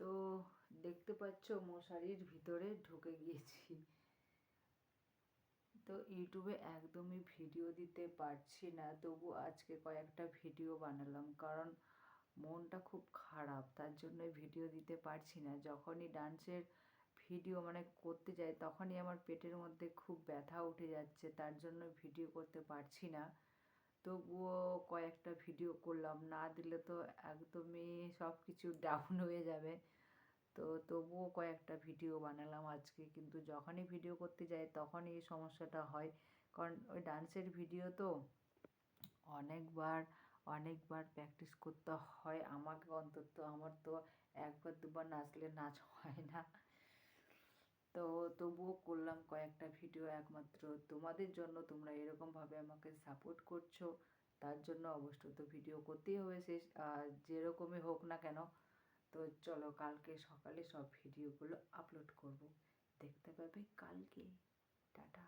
তো দেখতে পাচ্ছ মশারির ভিতরে ঢুকে গিয়েছি। তো ইউটিউবে একদমই ভিডিও দিতে পারছি না, তবু আজকে কয়েকটা ভিডিও বানালাম, কারণ মনটা খুব খারাপ, তার জন্য ভিডিও দিতে পারছি না। যখনই ডান্সের ভিডিও করতে যাই তখনই আমার পেটের মধ্যে খুব ব্যথা উঠে যাচ্ছে, তার জন্য ভিডিও করতে পারছি না। তবুও কয়েকটা ভিডিও করলাম, না দিলে তো একদমই সব কিছু ডাউন হয়ে যাবে। তো তবুও কয়েকটা ভিডিও বানালাম আজকে, কিন্তু যখনই ভিডিও করতে যাই তখনই এই সমস্যাটা হয়। কারণ ওই ডান্সের ভিডিও তো অনেকবার অনেকবার প্র্যাকটিস করতে হয় আমাকে, অন্তত আমার তো একবার দুবার নাচলে নাচ হয় না। তো তবুও করলাম কয়েকটা ভিডিও একমাত্র তোমাদের জন্য, তোমরা এরকমভাবে আমাকে সাপোর্ট করছো, তার জন্য অবশ্যই তো ভিডিও করতেই হবে, সে যেরকমই হোক না কেন। তো চলো কালকে সকালে সব ভিডিওগুলো আপলোড করব, দেখতে পাবে কালকে। টাটা।